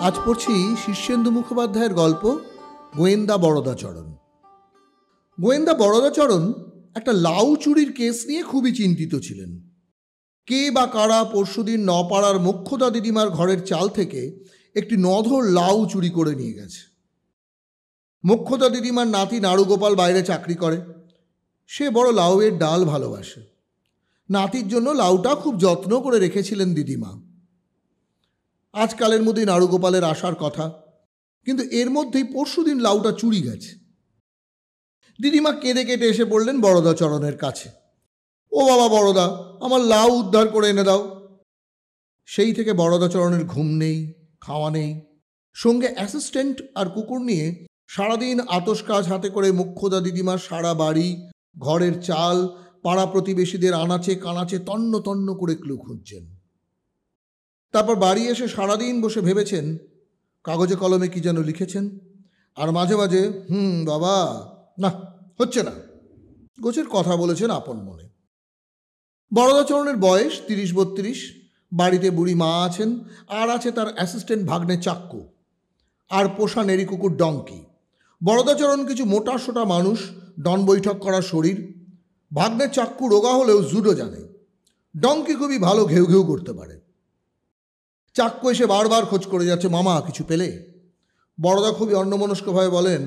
আজ পড়ছি শীর্ষেন্দু মুখোপাধ্যায়ের গল্প গোয়েন্দা বরদাচরণ। গোয়েন্দা বরদাচরণ একটা লাউ চুরির কেস নিয়ে খুবই চিন্তিত ছিলেন। কে বা কারা পরশুদিন নপাড়ার মোক্ষদা দিদিমার ঘরের চাল থেকে একটি নধর লাউ চুরি করে নিয়ে গেছে। মোক্ষদা দিদিমার নাতি নাড়ুগোপাল বাইরে চাকরি করে। সে বড় লাউয়ের ডাল ভালোবাসে। নাতির জন্য লাউটা খুব যত্ন করে রেখেছিলেন দিদিমা। আজকালের মধ্যেই নাড়ুগোপালের আসার কথা, কিন্তু এর মধ্যেই পরশুদিন লাউটা চুরি গেছে। দিদিমা কেঁদে কেটে এসে পড়লেন বরদাচরণের কাছে। ও বাবা বড়দা, আমার লাউ উদ্ধার করে এনে দাও। সেই থেকে বরদাচরণের ঘুম নেই, খাওয়া নেই। সঙ্গে অ্যাসিস্ট্যান্ট আর কুকুর নিয়ে সারাদিন আতস কাজ হাতে করে মোক্ষদা দিদিমার সারা বাড়ি, ঘরের চাল, পাড়া প্রতিবেশীদের আনাচে কানাচে তন্ন তন্ন করে ক্লু খুঁজছেন। তারপর বাড়ি এসে সারাদিন বসে ভেবেছেন, কাগজে কলমে কি যেন লিখেছেন, আর মাঝে মাঝে বাবা না হচ্ছে না গোছের কথা বলেছেন আপন মনে। বরদাচরণের বয়স 30-32, বাড়িতে বুড়ি মা আছেন, আর আছে তার অ্যাসিস্ট্যান্ট ভাগ্নে চাক্কু, আর পোষা নেড়ি কুকুর ডঙ্কি। বরদাচরণ কিছু মোটা সোটা মানুষ, ডন বৈঠক করা শরীর। ভাগ্নে চাক্কু রোগা হলেও জুডো জানে। ডঙ্কি খুবই ভালো ঘেউ ঘেউ করতে পারে। চাক্কু এসে বারবার খোঁজ করে যাচ্ছে, মামা কিছু পেলে? বড়দা খুবই অন্যমনস্কভাবে বলেন,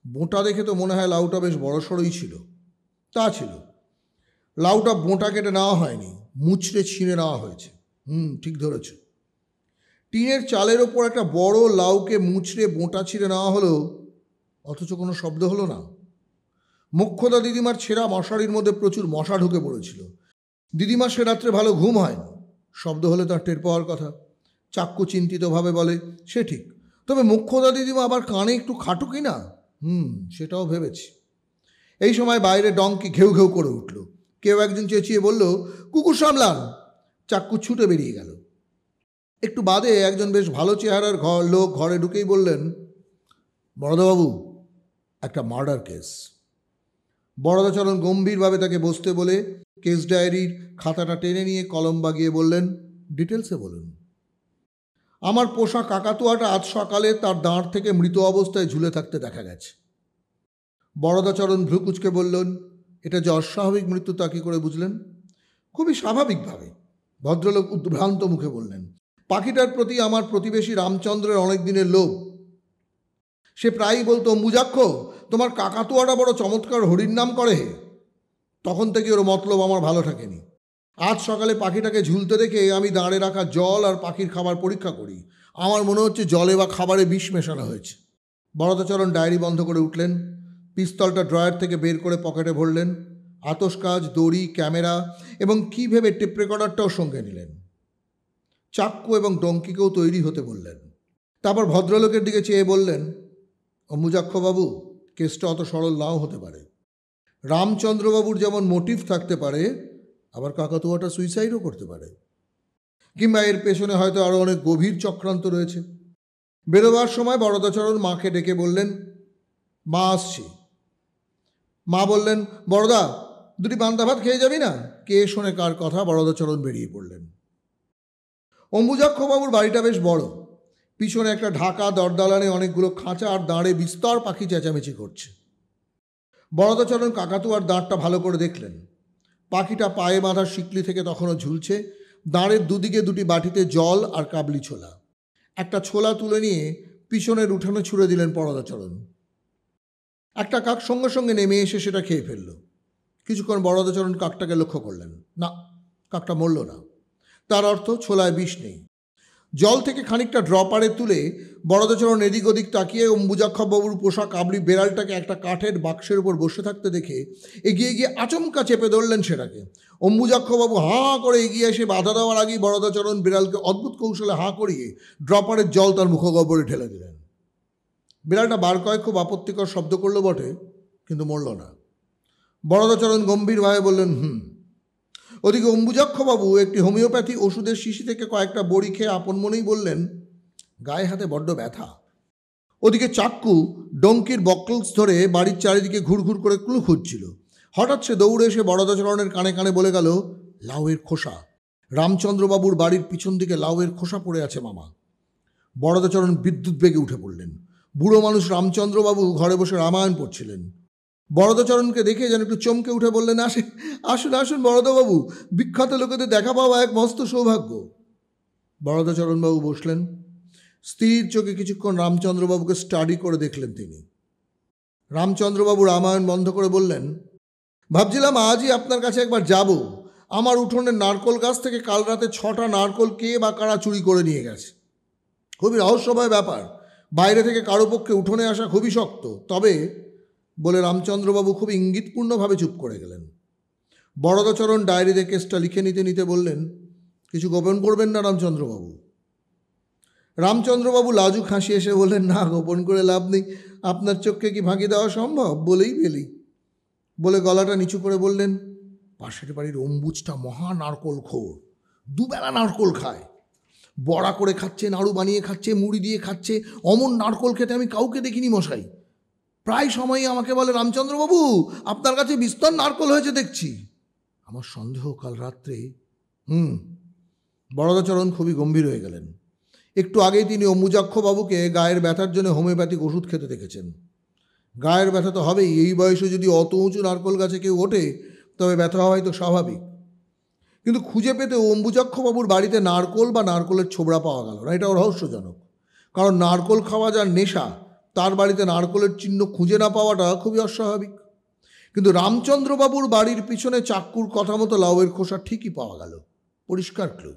বোঁটা দেখে তো মনে হয় লাউটা বেশ বড়সড়ই ছিল। তা ছিল। লাউটা বোঁটা কেটে নেওয়া হয়নি, মুচড়ে ছিঁড়ে নেওয়া হয়েছে। ঠিক ধরেছ। টিনের চালের ওপর একটা বড় লাউকে মুচড়ে বোঁটা ছিঁড়ে নেওয়া হলো, অথচ কোনো শব্দ হলো না। মোক্ষদা দিদিমার ছেঁড়া মশারির মধ্যে প্রচুর মশা ঢুকে পড়েছিল। দিদিমার সে রাত্রে ভালো ঘুম হয়নি। শব্দ হলে তার টের পাওয়ার কথা। চাক্কু চিন্তিতভাবে বলে, সে ঠিক, তবে মোক্ষদা দিদিমা আবার কানে একটু খাটুকি না। সেটাও ভেবেছি। এই সময় বাইরে ডঙ্কি ঘেউ ঘেউ করে উঠল। কেউ একজন চেঁচিয়ে বলল, কুকুর সামলান। চাক্কু ছুটে বেরিয়ে গেল। একটু বাদে একজন বেশ ভালো চেহারার লোক ঘরে ঢুকেই বললেন, বরদাবাবু, একটা মার্ডার কেস। বরদাচরণ গম্ভীরভাবে তাকে বসতে বলে কেস ডায়েরির খাতাটা টেনে নিয়ে কলম বাগিয়ে বললেন, ডিটেলসে বলুন। আমার পোষা কাকাতুয়াটা আজ সকালে তার দাঁড় থেকে মৃত অবস্থায় ঝুলে থাকতে দেখা গেছে। বরদাচরণ ভ্রুকুচকে বললেন, এটা যে অস্বাভাবিক মৃত্যু তা কী করে বুঝলেন? খুবই স্বাভাবিকভাবে, ভদ্রলোক উদ্ভ্রান্ত মুখে বললেন। পাখিটার প্রতি আমার প্রতিবেশী রামচন্দ্রের অনেক দিনের লোভ। সে প্রায়ই বলতো, অম্বুজাক্ষ, তোমার কাকাতুয়াটা বড় চমৎকার হরির নাম করে হে। তখন থেকে ওর মতলব আমার ভালো থাকেনি। আজ সকালে পাখিটাকে ঝুলতে দেখে আমি দাঁড়ে রাখা জল আর পাখির খাবার পরীক্ষা করি। আমার মনে হচ্ছে জলে বা খাবারে বিষ মেশানো হয়েছে। বরদাচরণ ডায়েরি বন্ধ করে উঠলেন, পিস্তলটা ড্রয়ার থেকে বের করে পকেটে ভরলেন, আতস কাজ, দড়ি, ক্যামেরা এবং কী ভেবে টেপ রেকর্ডারটাও সঙ্গে নিলেন। চাক্কু এবং ডঙ্কিকেও তৈরি হতে বললেন। তারপর ভদ্রলোকের দিকে চেয়ে বললেন, অম্বুজাক্ষবাবু, কেসটা অত সরল নাও হতে পারে। রামচন্দ্রবাবুর যেমন মোটিভ থাকতে পারে, আবার কাকাতুয়াটা সুইসাইডও করতে পারে, কিংবা এর পেছনে হয়তো আরও অনেক গভীর চক্রান্ত রয়েছে। বেরোবার সময় বরদাচরণ মাকে ডেকে বললেন, মা আসছি। মা বললেন, বড়দা, দুটি পান্তা ভাত খেয়ে যাবি না? কে শোনে কার কথা, বরদাচরণ বেরিয়ে পড়লেন। অম্বুজাক্ষবাবুর বাড়িটা বেশ বড়। পিছনে একটা ঢাকা দরদালানে অনেকগুলো খাঁচা আর দাঁড়ে বিস্তর পাখি চেঁচামেচি করছে। বরদাচরণ কাকাতুয়ার দাঁড়টা ভালো করে দেখলেন। পাখিটা পায়ে বাঁধা শিকলি থেকে তখনও ঝুলছে। দাঁড়ের দুদিকে দুটি বাটিতে জল আর কাবলি ছোলা। একটা ছোলা তুলে নিয়ে পিছনের উঠানে ছুঁড়ে দিলেন বরদাচরণ। একটা কাক সঙ্গে সঙ্গে নেমে এসে সেটা খেয়ে ফেলল। কিছুক্ষণ বরদাচরণ কাকটাকে লক্ষ্য করলেন। না, কাকটা মরল না। তার অর্থ ছোলায় বিষ নেই। জল থেকে খানিকটা ড্রপারে তুলে বরদাচরণ এদিক ওদিক তাকিয়ে অম্বুজাক্ষবাবুর পোষা কাবলি বেড়ালটাকে একটা কাঠের বাক্সের উপর বসে থাকতে দেখে এগিয়ে গিয়ে আচমকা চেপে ধরলেন সেটাকে। অম্বুজাক্ষবাবু হাঁ করে এগিয়ে এসে বাধা দেওয়ার আগেই বরদাচরণ বিড়ালকে অদ্ভুত কৌশলে হাঁ করিয়ে ড্রপারের জল তার মুখগহ্বরে ঢেলে দিলেন। বিড়ালটা বার কয়েক খুব আপত্তিকর শব্দ করলো বটে, কিন্তু মরল না। বরদাচরণ গম্ভীরভাবে বললেন, ওদিকে অম্বুজাক্ষবাবু একটি হোমিওপ্যাথি ওষুধের শিশি থেকে কয়েকটা বড়ি খেয়ে আপন মনেই বললেন, গায়ে হাতে বড্ড ব্যথা। ওদিকে চাক্কু ডঙ্কির বকলস ধরে বাড়ির চারিদিকে ঘুরঘুর করে ক্লু খুঁজছিল। হঠাৎ সে দৌড়ে এসে বরদাচরণের কানে কানে বলে গেল, লাউয়ের খোসা। রামচন্দ্রবাবুর বাড়ির পিছন দিকে লাউয়ের খোসা পড়ে আছে মামা। বরদাচরণ বিদ্যুৎ বেগে উঠে পড়লেন। বুড়ো মানুষ রামচন্দ্রবাবু ঘরে বসে রামায়ণ পড়ছিলেন। বরদাচরণকে দেখে যেন একটু চমকে উঠে বললেন, আসুন আসুন বরদাবাবু, বিখ্যাত লোকেদের দেখা পাওয়া এক মস্ত সৌভাগ্য। বরদাচরণবাবু বসলেন। স্থির চোখে কিছুক্ষণ রামচন্দ্রবাবুকে স্টাডি করে দেখলেন তিনি। রামচন্দ্রবাবু রামায়ণ বন্ধ করে বললেন, ভাবছিলাম আজই আপনার কাছে একবার যাব। আমার উঠোনের নারকোল গাছ থেকে কাল রাতে 6টা নারকোল কে বা কারা চুরি করে নিয়ে গেছে। খুবই রহস্যময় ব্যাপার, বাইরে থেকে কারো পক্ষে উঠোনে আসা খুবই শক্ত। তবে বলে রামচন্দ্রবাবু খুব ইঙ্গিতপূর্ণভাবে চুপ করে গেলেন। বরদাচরণ ডায়েরিতে কেসটা লিখে নিতে নিতে বললেন, কিছু গোপন করবেন না রামচন্দ্রবাবু? রামচন্দ্রবাবু লাজুক হাসি এসে বললেন, না, গোপন করে লাভ নেই। আপনার চোখকে কি ফাঁকি দেওয়া সম্ভব? বলেই ফেলি। বলে গলাটা নিচু করে বললেন, পাশের বাড়ির অম্বুজটা মহা নারকোল খোর, দুবেলা নারকোল খায়, বড়া করে খাচ্ছে, নাড়ু বানিয়ে খাচ্ছে, মুড়ি দিয়ে খাচ্ছে। অমন নারকোল খেতে আমি কাউকে দেখিনি মশাই। প্রায় সময়ই আমাকে বলে, রামচন্দ্রবাবু আপনার কাছে বিস্তর নারকোল হয়েছে দেখছি। আমার সন্দেহ কাল রাত্রে। বরদাচরণ খুবই গম্ভীর হয়ে গেলেন। একটু আগেই তিনি অম্বুজাক্ষবাবুকে গায়ের ব্যথার জন্য হোমিওপ্যাথিক ওষুধ খেতে দেখেছেন। গায়ের ব্যথা তো হবেই, এই বয়সে যদি অত উঁচু নারকোল গাছে কেউ ওঠে তবে ব্যথা হওয়াই তো স্বাভাবিক। কিন্তু খুঁজে পেতে অম্বুজাক্ষবাবুর বাড়িতে নারকোল বা নারকোলের ছোবড়া পাওয়া গেল না, এটাও রহস্যজনক। কারণ নারকোল খাওয়া যার নেশা, তার বাড়িতে নারকোলের চিহ্ন খুঁজে না পাওয়াটা খুবই অস্বাভাবিক। কিন্তু রামচন্দ্রবাবুর বাড়ির পিছনে চাক্কুর কথা মতো লাউয়ের খোসা ঠিকই পাওয়া গেল, পরিষ্কার ক্লু।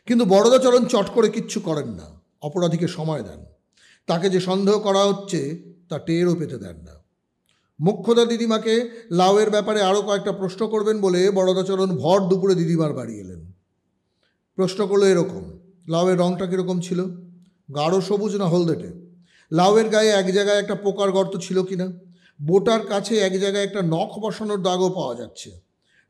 কিন্তু বরদাচরণ চট করে কিচ্ছু করেন না, অপরাধীকে সময় দেন। তাকে যে সন্দেহ করা হচ্ছে তা টেরও পেতে দেন না। মুখ্যদা দিদিমাকে লাউয়ের ব্যাপারে আরও কয়েকটা প্রশ্ন করবেন বলে বরদাচরণ ভর দুপুরে দিদিমার বাড়ি এলেন। প্রশ্ন করলো এরকম, লাউয়ের রঙটা কীরকম ছিল? গাঢ় সবুজ না হলদেটে? লাউয়ের গায়ে এক জায়গায় একটা পোকার গর্ত ছিল কিনা? বোটার কাছে এক জায়গায় একটা নখ বসানোর দাগও পাওয়া যাচ্ছে।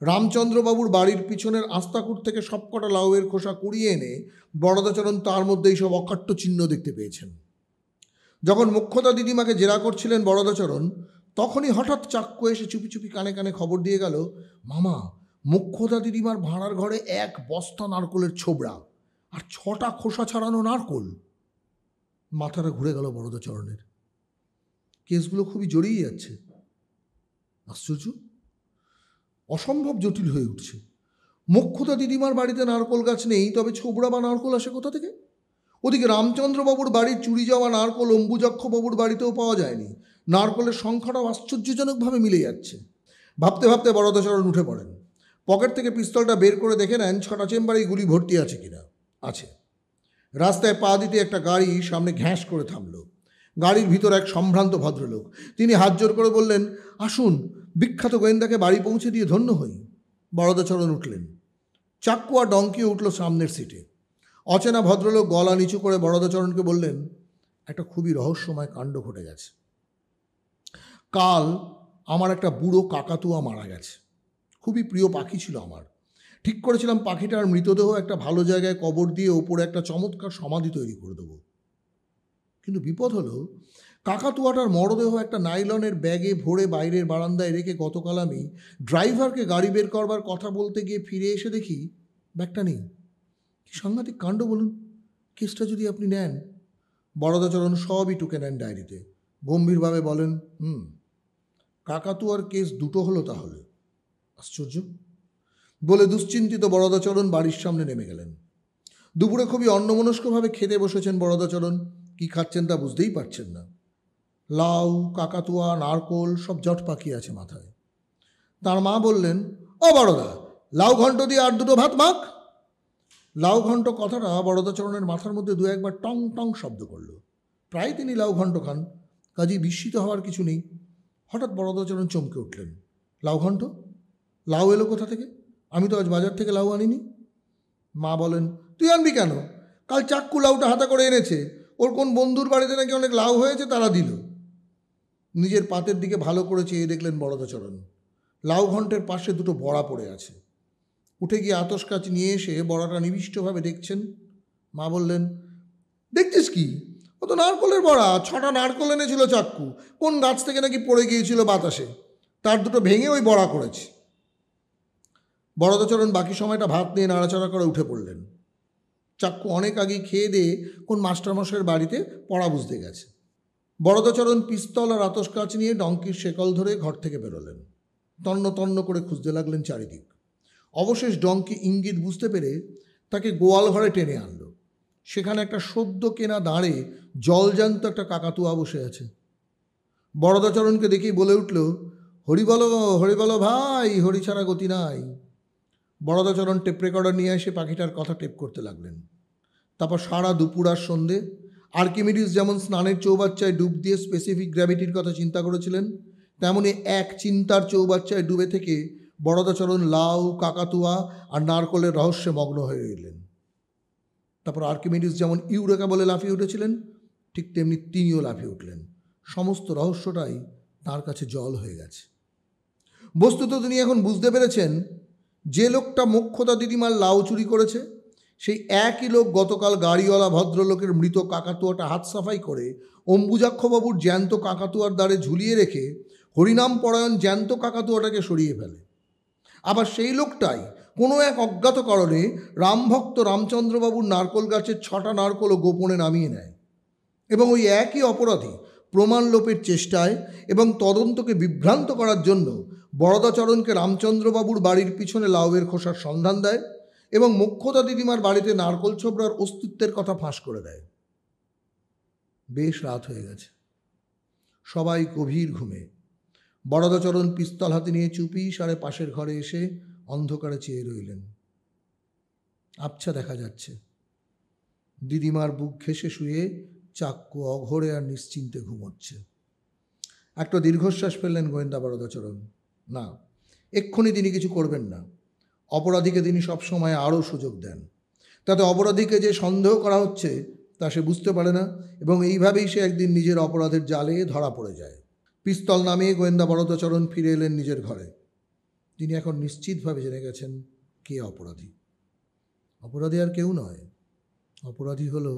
রামচন্দ্রবাবুর বাড়ির পিছনের আস্তাকুট থেকে সবকটা লাউয়ের খোসা কুড়িয়ে এনে বরদাচরণ তার মধ্যে এইসব অকাট্য চিহ্ন দেখতে পেয়েছেন। যখন মুখ্যদা দিদিমাকে জেরা করছিলেন বরদাচরণ, তখনই হঠাৎ চাক্কু এসে চুপি চুপি কানে কানে খবর দিয়ে গেল, মামা, মুখ্যদা দিদিমার ভাড়ার ঘরে 1 বস্তা নারকোলের ছোবড়া আর 6টা খোসা ছাড়ানো নারকোল। মাথাটা ঘুরে গেল বরদাচরণের। কেসগুলো খুবই জড়িয়ে যাচ্ছে। আশ্চর্য, অসম্ভব জটিল হয়ে উঠছে। মুখ্যদা দিদিমার বাড়িতে নারকোল গাছ নেই, তবে ছোবড়া বা নারকোল আসে কোথা থেকে? ওদিকে রামচন্দ্রবাবুর বাড়ির চুরি যাওয়া নারকোল অম্বুজাক্ষবাবুর বাড়িতেও পাওয়া যায়নি। নারকোলের সংখ্যাটাও আশ্চর্যজনকভাবে মিলে যাচ্ছে। ভাবতে ভাবতে বরদাচরণ উঠে পড়েন। পকেট থেকে পিস্তলটা বের করে দেখে নেন 6টা চেম্বারেই গুলি ভর্তি আছে কিনা। আছে। রাস্তায় পা দিতে একটা গাড়ি সামনে ঘ্যাঁস করে থামল। গাড়ির ভিতর এক সম্ভ্রান্ত ভদ্রলোক। তিনি হাত জোর করে বললেন, আসুন, বিখ্যাত গোয়েন্দাকে বাড়ি পৌঁছে দিয়ে ধন্য হই। বরদাচরণ উঠলেন। চাক্কু আর ডঙ্কিও উঠল সামনের সিটে। অচেনা ভদ্রলোক গলা নিচু করে বরদাচরণকে বললেন, একটা খুবই রহস্যময় কাণ্ড ঘটে গেছে। কাল আমার একটা বুড়ো কাকাতুয়া মারা গেছে। খুবই প্রিয় পাখি ছিল আমার। ঠিক করেছিলাম পাখিটার মৃতদেহ একটা ভালো জায়গায় কবর দিয়ে ওপরে একটা চমৎকার সমাধি তৈরি করে দেবো। কিন্তু বিপদ হলো, কাকাতুয়াটার মরদেহ একটা নাইলনের ব্যাগে ভরে বাইরের বারান্দায় রেখে গতকাল আমি ড্রাইভারকে গাড়ি বের করবার কথা বলতে গিয়ে ফিরে এসে দেখি ব্যাগটা নেই। কি সাংঘাতিক কাণ্ড বলুন। কেসটা যদি আপনি নেন। বরদাচরণ সবই টুকে নেন ডায়েরিতে। গম্ভীরভাবে বলেন, কাকাতুয়ার কেস দুটো হলো তাহলে। আশ্চর্য বলে দুশ্চিন্তিত বরদাচরণ বাড়ির সামনে নেমে গেলেন। দুপুরে খুবই অন্যমনস্কভাবে খেতে বসেছেন বরদাচরণ। কি খাচ্ছেন তা বুঝতেই পারছেন না। লাউ, কাকাতুয়া, নারকোল সব জট পাকিয়ে আছে মাথায়। তার মা বললেন, ও বড়দা, লাউ ঘন্ট দিয়ে আর দুটো ভাত মাখ। লাউ ঘন্ট কথাটা বরদাচরণের মাথার মধ্যে 2-1বার টং টং শব্দ করল। প্রায় তিনি লাউ ঘন্ট খান, কাজেই বিস্মিত হওয়ার কিছু নেই। হঠাৎ বরদাচরণ চমকে উঠলেন। লাউ ঘন্ট? লাউ এলো কোথা থেকে? আমি তো আজ বাজার থেকে লাউ আনিনি। মা বলেন, তুই আনবি কেন? কাল চাক্কু লাউটা হাতা করে এনেছে। ওর কোন বন্ধুর বাড়িতে নাকি অনেক লাউ হয়েছে, তারা দিল। নিজের পাতের দিকে ভালো করে চেয়ে দেখলেন বরদাচরণ। লাউ ঘন্টের পাশে দুটো বড়া পড়ে আছে। উঠে গিয়ে আতস কাচ নিয়ে এসে বড়াটা নিবিষ্টভাবে দেখছেন। মা বললেন, দেখছিস কি? ও তো নারকলের বড়া। 6টা নারকল এনেছিল চাক্কু, কোন গাছ থেকে নাকি পড়ে গিয়েছিল বাতাসে, তার দুটো ভেঙে ওই বড়া করেছে। বরদাচরণ বাকি সময়টা ভাত নিয়ে নাড়াচাড়া করে উঠে পড়লেন। চাক্কু অনেক আগেই খেয়ে দিয়ে কোন মাস্টারমশাইয়ের বাড়িতে পড়া বুঝতে গেছে। বরদাচরণ পিস্তল আর আতস কাচ নিয়ে ডঙ্কির শেকল ধরে ঘর থেকে বেরোলেন। তন্ন তন্ন করে খুঁজতে লাগলেন চারিদিক। অবশেষ ডঙ্কি ইঙ্গিত বুঝতে পেরে তাকে গোয়াল ঘরে টেনে আনলো। সেখানে একটা সদ্য কেনা দাঁড়ে জলজান্ত একটা কাকাতুয়া বসে আছে। বরদাচরণকে দেখেই বলে উঠল, হরি বলো ভাই, হরি ছাড়া গতি নাই। বরদাচরণ টেপ রেকর্ডার নিয়ে এসে পাখিটার কথা টেপ করতে লাগলেন। তারপর সারা দুপুর আর সন্ধে আর্কিমিডিস যেমন স্নানের চৌবাচ্চায় ডুব দিয়ে স্পেসিফিক গ্র্যাভিটির কথা চিন্তা করেছিলেন, তেমনি এক চিন্তার চৌবাচ্চায় ডুবে থেকে বরদাচরণ লাউ, কাকাতুয়া আর নারকলের রহস্যে মগ্ন হয়ে রইলেন। তারপর আর্কিমিডিস যেমন ইউরেকা বলে লাফিয়ে উঠেছিলেন, ঠিক তেমনি তিনিও লাফিয়ে উঠলেন। সমস্ত রহস্যটাই তার কাছে জল হয়ে গেছে। বস্তুত তিনি এখন বুঝতে পেরেছেন, যে লোকটা মোক্ষদা দিদিমার লাউ চুরি করেছে, সেই একই লোক গতকাল গাড়িওয়ালা ভদ্রলোকের মৃত কাকাতুয়াটা হাত সাফাই করে অম্বুজাক্ষবাবুর জ্যান্ত কাকাতুয়ার দ্বারে ঝুলিয়ে রেখে হরিনাম পরায়ণ জ্যান্ত কাকাতুয়াটাকে সরিয়ে ফেলে। আবার সেই লোকটাই কোনো এক অজ্ঞাত কারণে রামভক্ত রামচন্দ্রবাবুর নারকোল গাছের 6টা নারকোলও গোপনে নামিয়ে নেয় এবং ওই একই অপরাধী প্রমাণ লোপের চেষ্টায় এবং তদন্তকে বিভ্রান্ত করার জন্য বরদাচরণকে রামচন্দ্রবাবুর বাড়ির পিছনে লাউয়ের খোসার সন্ধান দেয় এবং মোক্ষদা দিদিমার বাড়িতে নারকোল ছোবড়ার অস্তিত্বের কথা ফাঁস করে দেয়। বেশ রাত হয়ে গেছে, সবাই গভীর ঘুমে। বরদাচরণ পিস্তল হাতে নিয়ে চুপি সারে পাশের ঘরে এসে অন্ধকারে চেয়ে রইলেন। আবছা দেখা যাচ্ছে, দিদিমার বুক ঘেঁষে শুয়ে চাক্কু অঘরে আর নিশ্চিন্তে ঘুমোচ্ছে। একটা দীর্ঘশ্বাস ফেললেন গোয়েন্দা বরদাচরণ। না, এক্ষুনি তিনি কিছু করবেন না। অপরাধীকে তিনি সবসময় আরও সুযোগ দেন, তাতে অপরাধীকে যে সন্দেহ করা হচ্ছে তা সে বুঝতে পারে না এবং এইভাবেই সে একদিন নিজের অপরাধের জালে ধরা পড়ে যায়। পিস্তল নামিয়ে গোয়েন্দা বরদাচরণ ফিরে এলেন নিজের ঘরে। তিনি এখন নিশ্চিতভাবে জেনে গেছেন কে অপরাধী। অপরাধী আর কেউ নয়, অপরাধী হলো